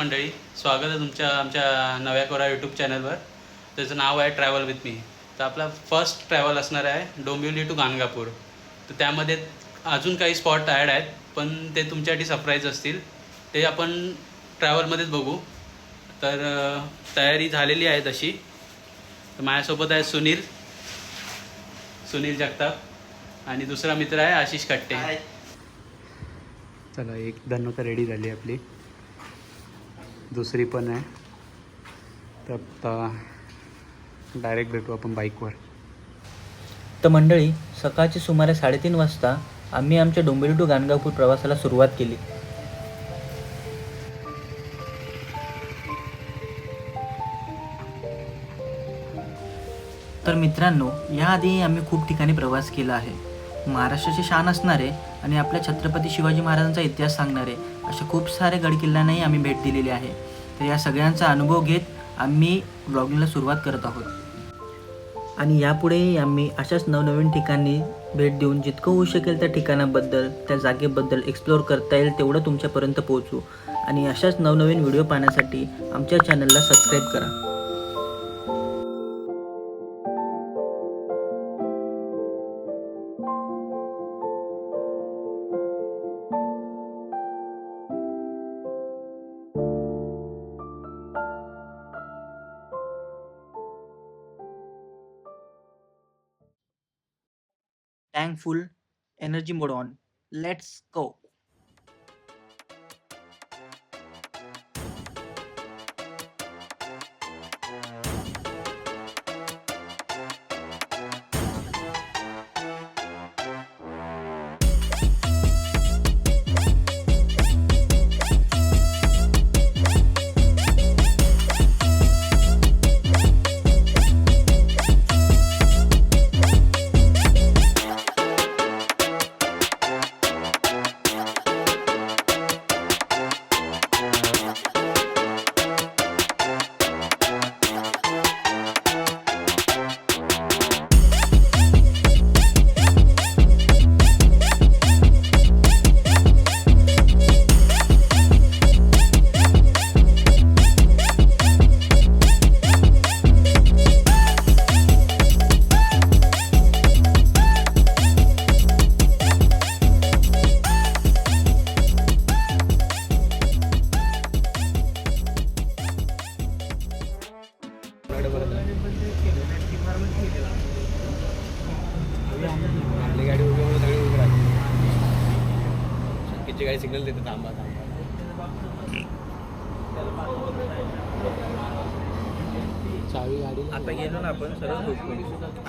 मंडळी, स्वागत आहे तुमच्या आमच्या नव्या कोरा यूट्यूब चॅनलवर. त्याचं नाव आहे ट्रॅव्हल विथ मी. तर आपला फर्स्ट ट्रॅव्हल असणार आहे डोंबिवली टू गाणगापूर. तर त्यामध्ये अजून काही स्पॉट ॲड आहेत, पण ते तुमच्यासाठी सरप्राईज असतील. ते आपण ट्रॅव्हलमध्येच बघू. तर तयारी झालेली आहे तशी. तर माझ्यासोबत आहे सुनील जगताप आणि दुसरा मित्र आहे आशिष कट्टे. चला, एक धन्वता रेडी झाली आपली, दुसरी पण आहे. तर आता डायरेक्ट भेटू आपण बाईकवर. तर मंडळी, सकाळचे सुमारे 3:30 वाजता आम्ही आमच्या डोंबिवली टू गाणगापूर प्रवासाला सुरुवात केली. तर मित्रांनो, याआधी आम्ही खूप ठिकाणी प्रवास केला आहे. महाराष्ट्राची शान असणारे आणि आपल्या छत्रपती शिवाजी महाराजांचा इतिहास सांगणारे अशा खूप सारे गडकिल्ल्यांनाही आम्ही भेट दिलेली आहे. तर या सगळ्यांचा अनुभव घेत आम्ही व्लॉगिंगला सुरुवात करत आहोत. आणि यापुढेही आम्ही अशाच नवनवीन ठिकाणी भेट देऊन जितकं होऊ शकेल त्या ठिकाणाबद्दल, त्या जागेबद्दल एक्सप्लोअर करता येईल तेवढं तुमच्यापर्यंत पोहोचू. आणि अशाच नवनवीन व्हिडिओ पाहण्यासाठी आमच्या चॅनलला सबस्क्राईब करा. Tank full, energy mode on. Let's go. आपली गाडी उभी सगळी उभी राहते. शक्कीची गाडी सिग्नल देते थांबा थांबा. चावी गाडी आता गेलो ना आपण, सरळ झोपू,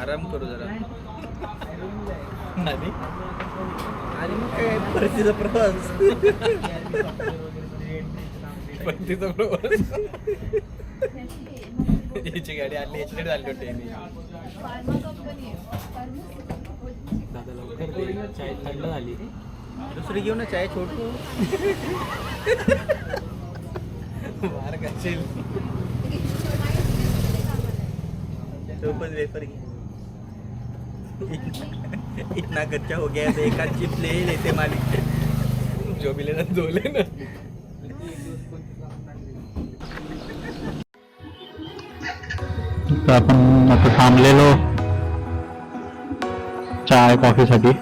आराम करू जरा. आणि मग काय परतीचा प्रवास. परतीचा प्रवास. याची गाडी आली, याच्याकडे आली होती. दादा लवकर दे, चाय थंड झाली. दुसरी घेऊ ना चाय छोटू. मार खाशील. तो पण वेफर घे. इतना कच्चा हो गया तो एक आध चिप्स ले लेते मालिक. जो भी लेना दो लेना. तर आपण आता थांबलेलो चाय कॉफीसाठी.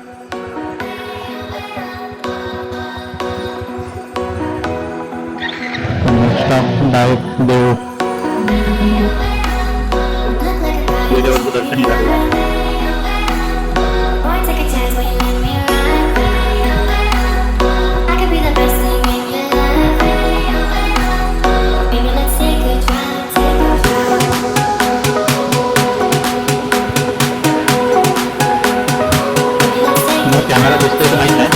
डायरेक्ट देव दर्शन झालं. कॅमेरा दिसतोय तर माहीत आहे.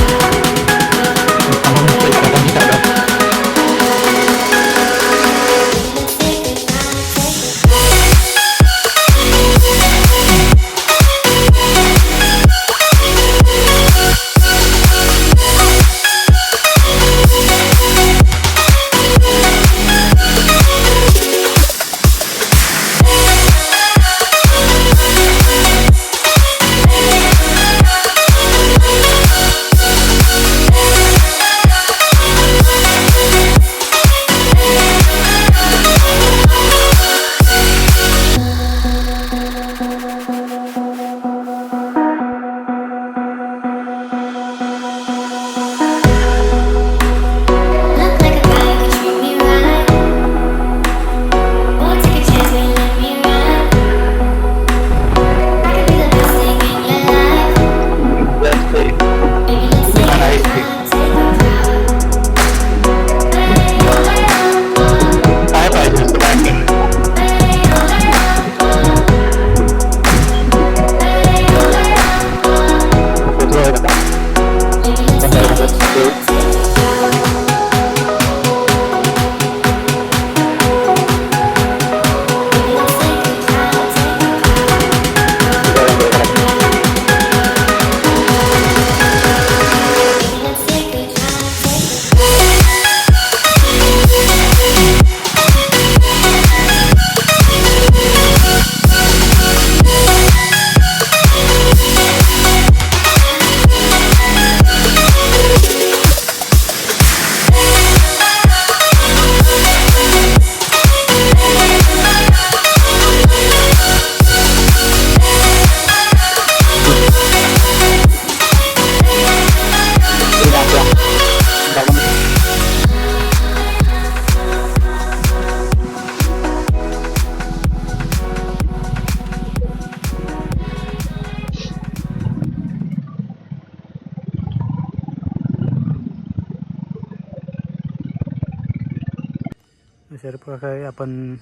तर प्रकारे आपण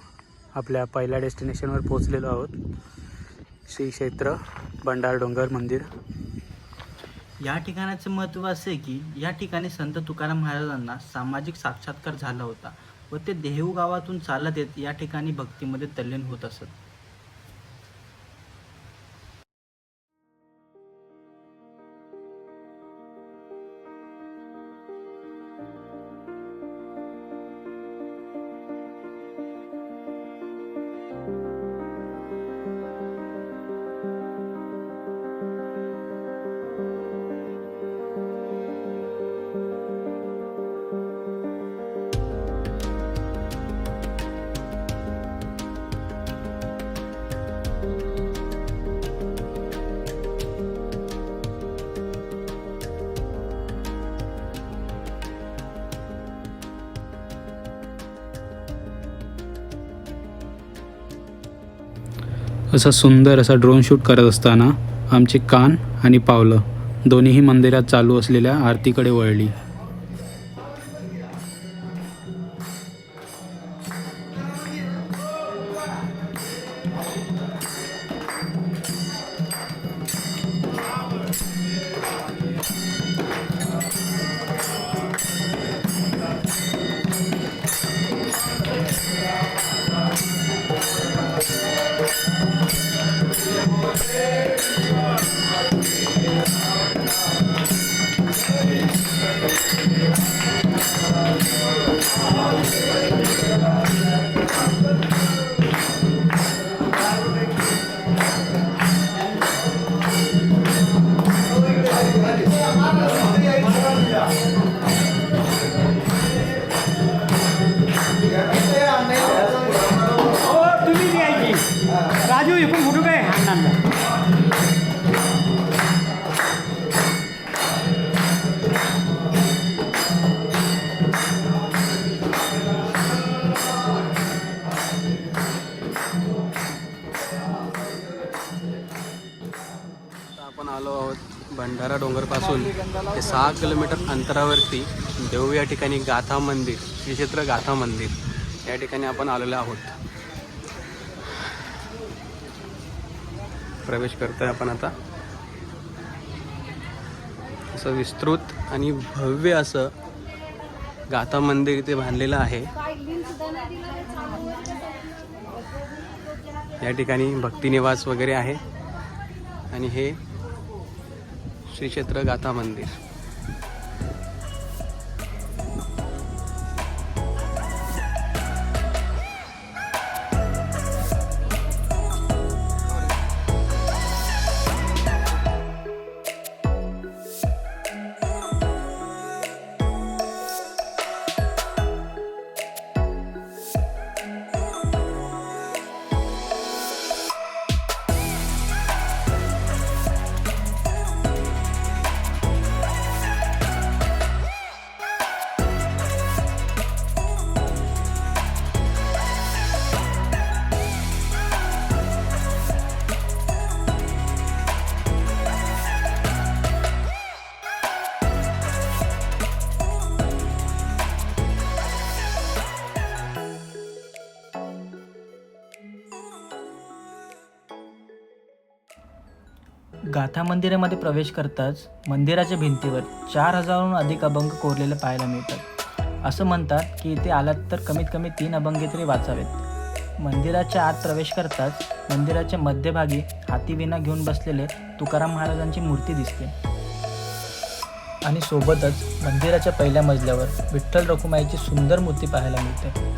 आपल्या पहिल्या डेस्टिनेशनवर पोहोचलेलो आहोत, श्री क्षेत्र भंडार डोंगर मंदिर. या ठिकाणाचे महत्त्व असे की या ठिकाणी संत तुकाराम महाराजांना सामाजिक साक्षात्कार झाला होता व ते देहू गावातून चालत येत या ठिकाणी भक्तीमध्ये तल्लीन होत असत. असा सुंदर असा ड्रोन शूट करत असताना आमचे कान आणि पावलं दोन्हीही मंदिरात चालू असलेल्या आरतीकडे वळली. राजू इकडून फोटो काय आपण आलो आहोत भंडारा डोंगरपासून ते 6 किलोमीटर अंतरावरती देहू या ठिकाणी गाथा मंदिर, श्री क्षेत्र गाथा मंदिर या ठिकाणी आपण आलेलो आहोत. प्रवेश करतोय आपण आता. असं विस्तृत आणि भव्य असं गाथा मंदिर इथे बांधलेलं आहे. या ठिकाणी भक्तिनिवास वगैरे आहे आणि हे श्री क्षेत्र गाथा मंदिर. गाथा मंदिरामध्ये प्रवेश करताच मंदिराच्या भिंतीवर 4000हून अधिक अभंग कोरलेले पाहायला मिळतात. असं म्हणतात की इथे आलात तर कमीत कमी 3 अभंगे तरी वाचावेत. मंदिराच्या आत प्रवेश करताच मंदिराच्या मध्यभागी हातीविणा घेऊन बसलेले तुकाराम महाराजांची मूर्ती दिसते आणि सोबतच मंदिराच्या पहिल्या मजल्यावर विठ्ठल रखुमाईची सुंदर मूर्ती पाहायला मिळते.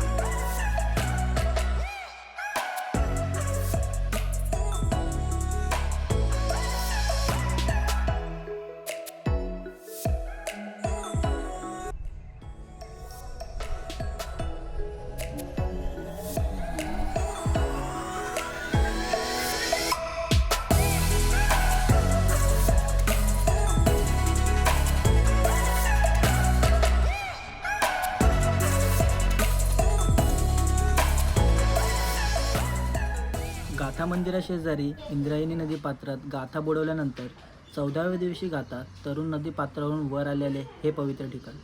गाथा मंदिराशेजारी इंद्रायणी नदी पात्रात गाथा बुडवल्यानंतर 14व्या दिवशी गाथा तरुण नदी पात्रावरून वर आलेले हे पवित्र ठिकाण.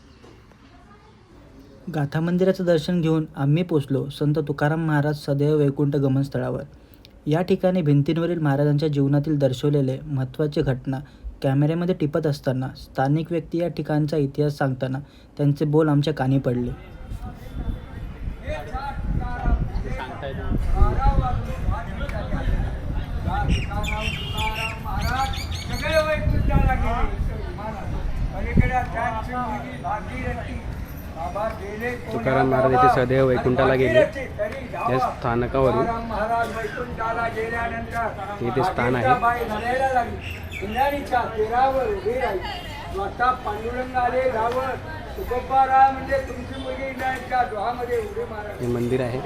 गाथा मंदिराचं दर्शन घेऊन आम्ही पोचलो संत तुकाराम महाराज सदैव वैकुंठ गमन स्थळावर. या ठिकाणी भिंतींवरील महाराजांच्या जीवनातील दर्शवलेले महत्त्वाचे घटना कॅमेऱ्यामध्ये टिपत असताना स्थानिक व्यक्ती या ठिकाणचा इतिहास सांगताना त्यांचे बोल आमच्या कानी पडले. तुकाराम महाराज येथे सदैव वैकुंठाला गेले. या स्थानकावरून इथे स्थान आहे. हे मंदिर आहे.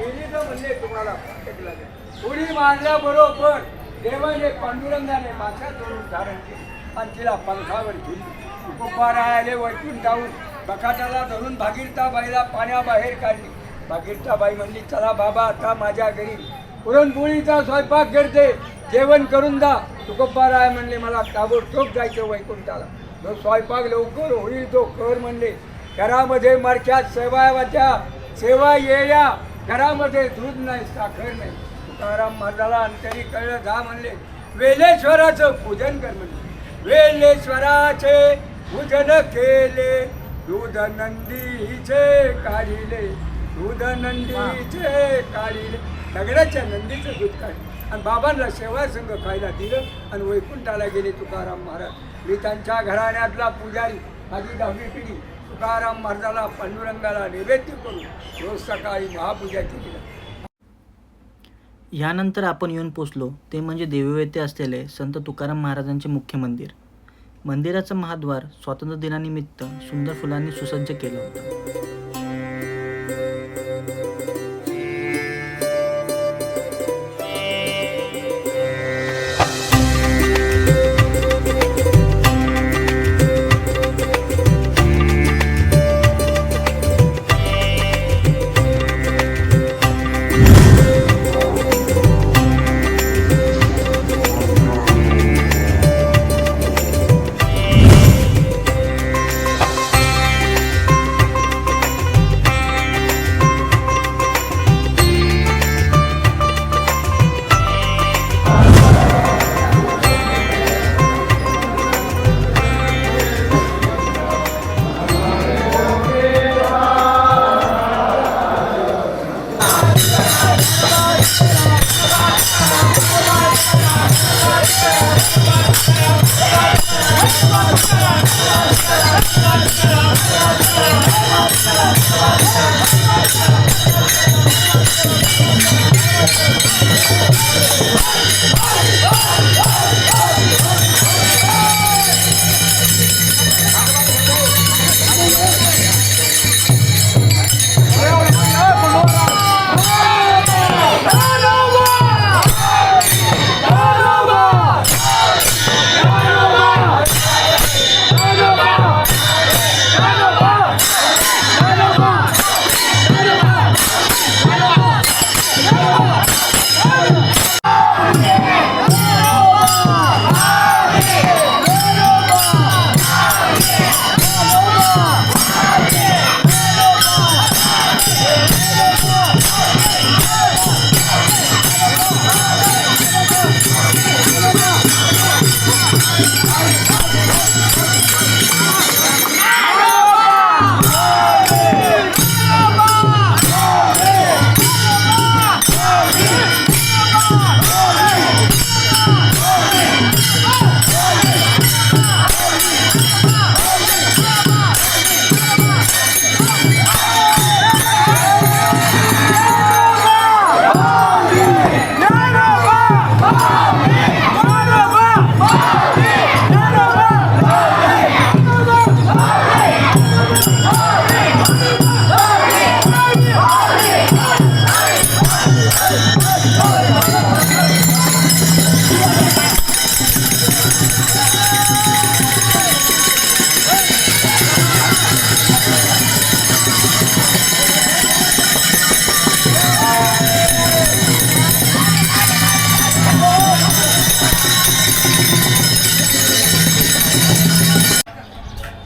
उडी मारल्याबरोबर देवाने पांडुरंगाने माथा धरून धारण केली आणि तिला पंखावर घेतली. तुकोबारायाले वैकुंठाहून बखाटाला धरून भागीरथाबाईला पाण्याबाहेर काढली. भागीरथाबाई म्हणली, चला बाबा आता माझ्या घरी पुरणपोळीचा स्वयंपाक करते, जेवण करून दा. तुकोबाराय म्हणले, मला ताबडतोब जायचं वैकुंठाला, जो स्वयंपाक लवकर होईल तो कर म्हणले. घरामध्ये मरक्यात सेवाच्या सेवा येया, घरामध्ये दूध नाही साखर नाही. तुकाराम महाराजाला अंतरी कळलं, जा म्हणले, वेलेश्वराचं पूजन कर म्हणले. वेलेश्वराचे पूजन केले, दूध नंदीचे काढिले, दूध नंदीचे काढिले. सगळ्याच्या नंदीचं दूध काढले आणि बाबांना सेवा संघ खायला दिलं आणि वैकुंठाला गेले तुकाराम महाराज. मी त्यांच्या घराण्यातला पुजारी, माझी 10वी पिढी. तुकाराम महाराजाला पांडुरंगाला नैवेद्य करून रोज सकाळी महापूजा केली. यानंतर आपण येऊन पोचलो ते म्हणजे देवी येथे असलेले संत तुकाराम महाराजांचे मुख्य मंदिर. मंदिराचं महाद्वार स्वातंत्र्य दिनानिमित्त सुंदर फुलांनी सुसज्ज केलं होतं.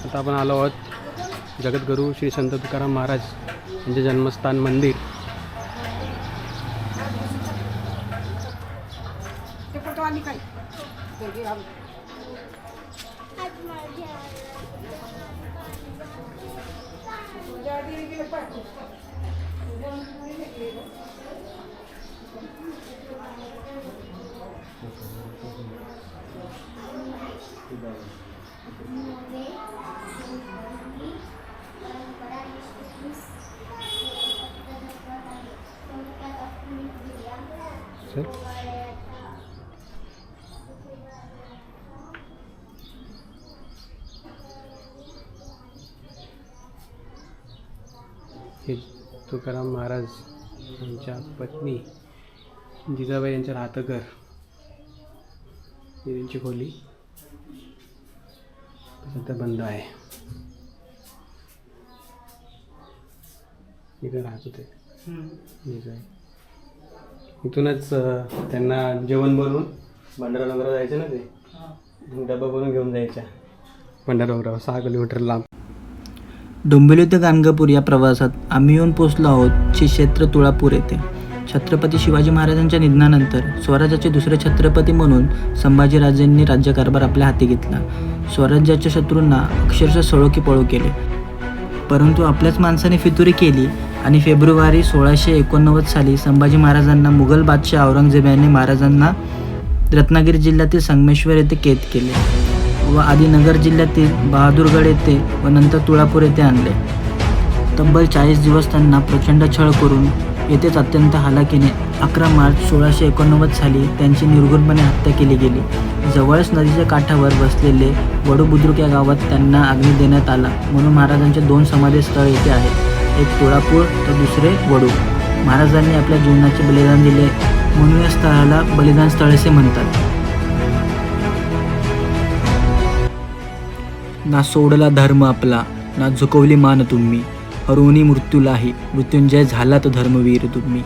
आता आपण आलो आहोत जगद्गुरू श्री संत तुकाराम महाराज यांचे जन्मस्थान मंदिर. सर हे तुकाराम महाराज यांच्या पत्नी जिजाबाई यांच्या राहतं घर, ही त्यांची खोली सध्या बंद आहे. इथं राहत होते जिजाबाई. इथूनच त्यांना जेवण बनवून भंडारा डोंगरावर जायचं ना, ते डबा बनवून घेऊन जायच्या भंडारा डोंगरावर 6 किलोमीटर लांब. डोंबिवली ते गाणगापूर या प्रवासात आम्ही येऊन पोचलो आहोत श्री क्षेत्र तुळापूर येथे. छत्रपती शिवाजी महाराजांच्या निधनानंतर स्वराज्याचे दुसरे छत्रपती म्हणून संभाजीराजांनी राज्यकारभार आपल्या हाती घेतला. स्वराज्याच्या शत्रूंना अक्षरशः सळो की पळो केले, परंतु आपल्याच माणसाने फितुरी केली आणि फेब्रुवारी 1689 साली संभाजी महाराजांना मुघल बादशाह औरंगजेब यांनी महाराजांना रत्नागिरी जिल्ह्यातील संगमेश्वर येथे कैद केले व आधी नगर जिल्ह्यातील बहादूरगड येथे व नंतर तुळापूर येथे आणले. तब्बल 40 दिवस त्यांना प्रचंड छळ करून येथेच अत्यंत हालाकीने 11 मार्च 1689 साली त्यांची निर्घृणपणे हत्या केली गेली. जवळच नदीच्या काठावर बसलेले वडूबुद्रुक या गावात त्यांना अग्नी देण्यात आला, म्हणून महाराजांचे 2 समाधी स्थळ येथे आहेत, एक तुळापूर तर दुसरे वडू. महाराजांनी आपल्या जीवनाचे बलिदान दिले म्हणून या स्थळाला बलिदान स्थळ असे म्हणतात. ना सोडला धर्म आपला, ना झुकवली मान तुम्ही, हरवणी मृत्यूलाही, मृत्युंजय झालात धर्मवीर तुम्ही.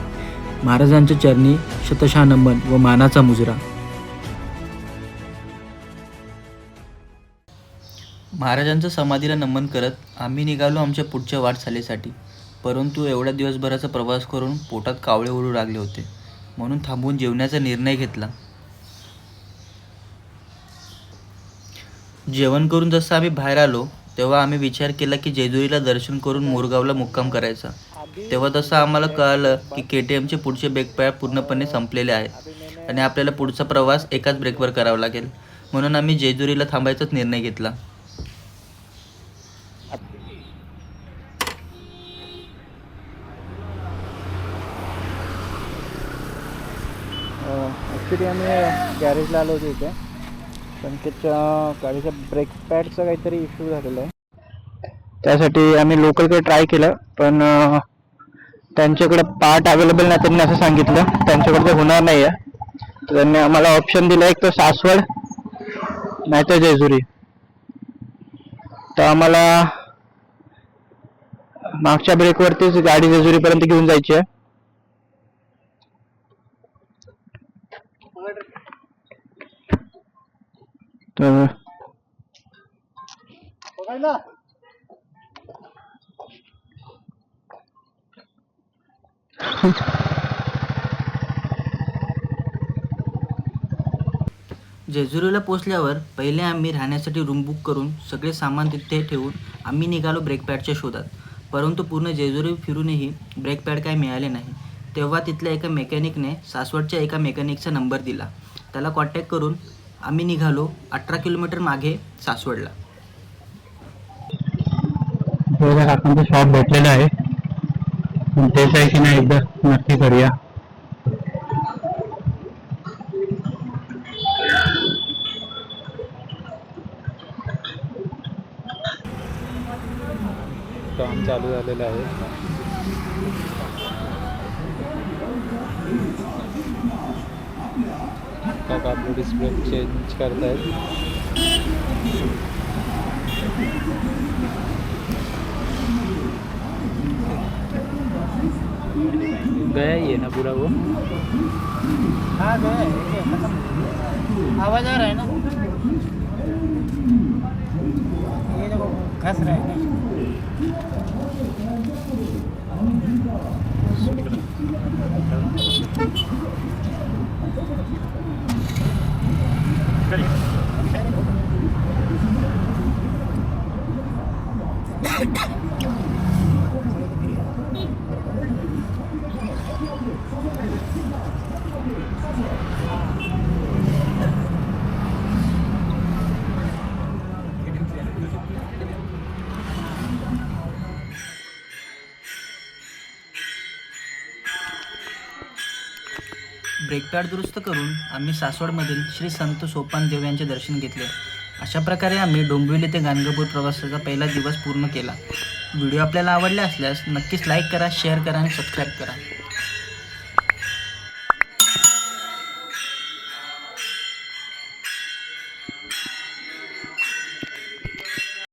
महाराजांच्या चरणी शतशः नमन व मानाचा मुजरा. महाराजांच्या समाधीला नमन करत आम्ही निघालो आमच्या पुढच्या वाटचालीसाठी. परंतु एवढ्या दिवसभराचा प्रवास करून पोटात कावळे ओढू लागले होते, म्हणून थांबून जेवण्याचा निर्णय घेतला. जेवण करून जसं आम्ही बाहेर आलो तेव्हा आम्ही विचार केला की जेजुरीला दर्शन करून मोरगावला मुक्काम करायचा. तेव्हा तसं आम्हाला कळालं की KTMचे पुढचे ब्रेक पॅड पूर्णपणे संपलेले आहेत आणि आपल्याला पुढचा प्रवास एकाच ब्रेकवर करावा लागेल, म्हणून आम्ही जेजुरीला थांबायचाच निर्णय घेतला. ॲक्च्युली आम्ही गॅरेजला आलो होतो इथे, संकेतच्या गाडीच्या ब्रेक पॅडचा काहीतरी इश्यू झालेला आहे. त्यासाठी आम्ही लोकलकडे ट्राय केलं, पण त्यांच्याकडे पार्ट अवेलेबल नाही. त्यांनी असं सांगितलं त्यांच्याकडे ते होणार नाही आहे. तर त्यांनी आम्हाला ऑप्शन दिला, एक तर सासवड नाही तर जेजुरी. तर आम्हाला मागच्या ब्रेकवरतीच गाडी जेजुरीपर्यंत घेऊन जायची आहे. तर जेजुरीला पोचल्यावर पहिले आम्ही राहण्यासाठी रूम बुक करून सगळे सामान तिथे ठेवून आम्ही निघालो ब्रेक पॅडच्या शोधात. परंतु पूर्ण जेजुरी फिरूनही ब्रेक पॅड काही मिळाले नाही. तेव्हा तिथल्या एका मेकॅनिकने सासवडच्या एका मेकॅनिकचा नंबर दिला. त्याला कॉन्टॅक्ट करून आम्ही निघालो 18 किलोमीटर मागे सासवडला. काकांचं शॉप भेटलेलं आहे, तेच आहे की नाही एकदा नक्की करूया. काम चालू झालेलं आहे. काका आपलं डिस्प्ले चेंज करतायत. गया ये ना पूरा वो. हाँ गया है, आवाज आ रहा है ना, ये देखो घस रहा है. ब्रेकपॅड दुरुस्त करून आम्ही सासवडमधील श्री संत सोपान देव यांचे दर्शन घेतले. अशा प्रकारे आम्ही डोंबिवली ते गाणगापूर प्रवासाचा पहिला दिवस पूर्ण केला. व्हिडिओ आपल्याला आवडला असल्यास नक्कीच लाईक करा, शेअर करा आणि सबस्क्राईब करा.